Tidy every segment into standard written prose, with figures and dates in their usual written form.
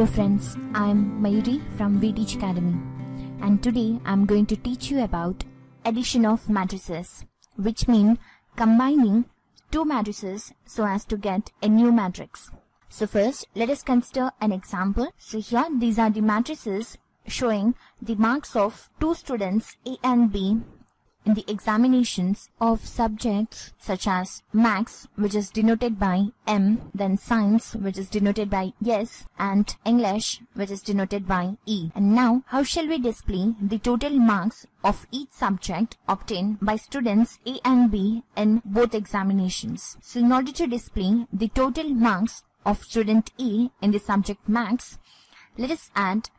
Hello friends, I'm Mayuri from VTeach Academy, and today I'm going to teach you about addition of matrices, which mean combining two matrices so as to get a new matrix. So first, let us consider an example. So here these are the matrices showing the marks of two students A and B in the examinations of subjects such as Maths, which is denoted by M, then Science, which is denoted by S, and English, which is denoted by E. And now, how shall we display the total marks of each subject obtained by students A and B in both examinations? So in order to display the total marks of student A in the subject Maths, let us add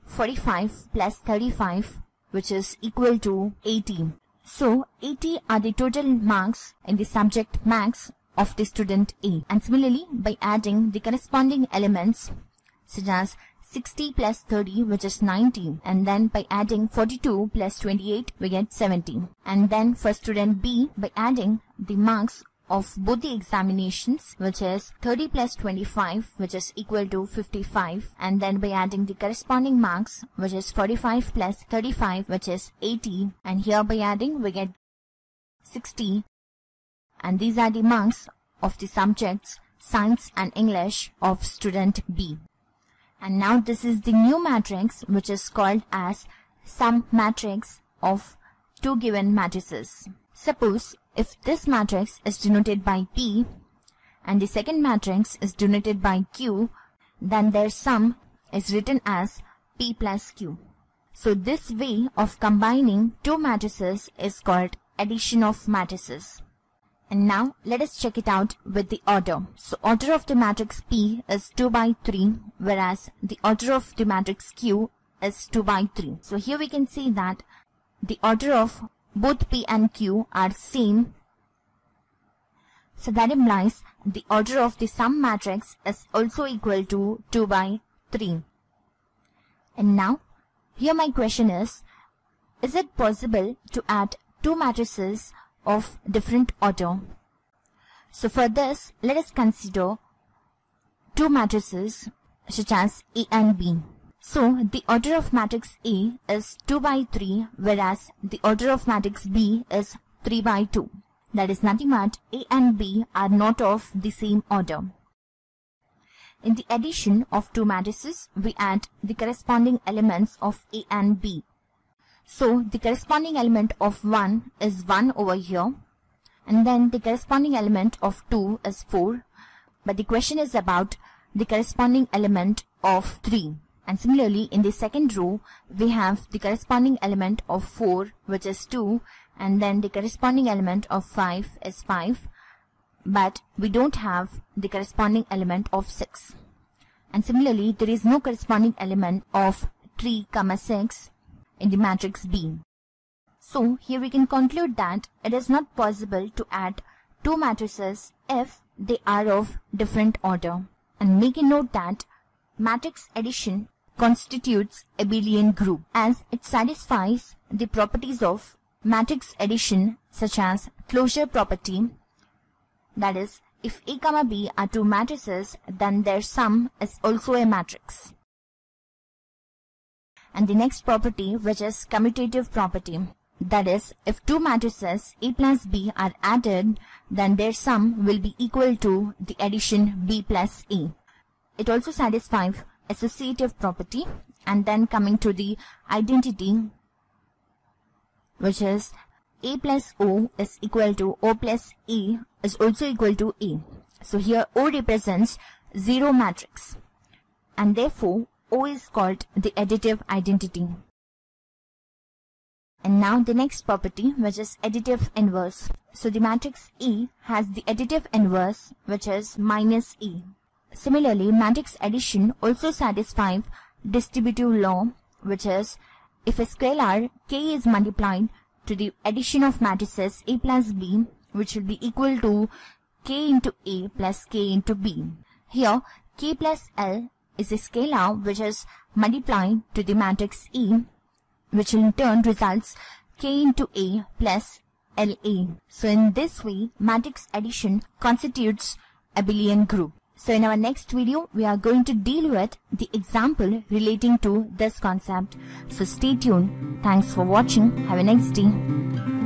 45 plus 35, which is equal to 80. So 80 are the total marks in the subject Maths of the student A. And similarly, by adding the corresponding elements such as 60 plus 30, which is 90, and then by adding 42 plus 28, we get 70. And then for student B, by adding the marks of both the examinations, which is 30 plus 25, which is equal to 55, and then by adding the corresponding marks, which is 45 plus 35, which is 80, and here by adding we get 60, and these are the marks of the subjects Science and English of student B. And now this is the new matrix, which is called as sum matrix of two given matrices. Suppose if this matrix is denoted by P and the second matrix is denoted by Q, then their sum is written as P plus Q. So this way of combining two matrices is called addition of matrices. And now let us check it out with the order. So order of the matrix P is 2 by 3, whereas the order of the matrix Q is 2 by 3. So here we can see that the order of both P and Q are same. So that implies the order of the sum matrix is also equal to 2 by 3. And now, here my question is it possible to add two matrices of different order? So for this, let us consider two matrices such as A and B. So the order of matrix A is 2 by 3, whereas the order of matrix B is 3 by 2. That is nothing but A and B are not of the same order. In the addition of two matrices, we add the corresponding elements of A and B. So the corresponding element of 1 is 1 over here, and then the corresponding element of 2 is 4. But the question is about the corresponding element of 3. And similarly, in the second row, we have the corresponding element of 4, which is 2, and then the corresponding element of 5 is 5, but we don't have the corresponding element of 6. And similarly, there is no corresponding element of 3, 6 in the matrix B. So here we can conclude that it is not possible to add two matrices if they are of different order. And make a note that matrix addition constitutes abelian group, as it satisfies the properties of matrix addition such as closure property. That is, if A comma B are two matrices, then their sum is also a matrix. And the next property, which is commutative property, that is, if two matrices A plus B are added, then their sum will be equal to the addition B plus A. It also satisfies associative property. And then coming to the identity, which is A plus O is equal to O plus A is also equal to A. So here O represents zero matrix, and therefore O is called the additive identity. And now the next property, which is additive inverse. So the matrix A has the additive inverse, which is minus A. Similarly, matrix addition also satisfies distributive law, which is if a scalar k is multiplied to the addition of matrices A plus B, which will be equal to k into A plus k into B. Here, k plus L is a scalar which is multiplied to the matrix E, which in turn results k into A plus LA. So in this way, matrix addition constitutes abelian group. So in our next video, we are going to deal with the example relating to this concept. So stay tuned. Thanks for watching. Have a nice day.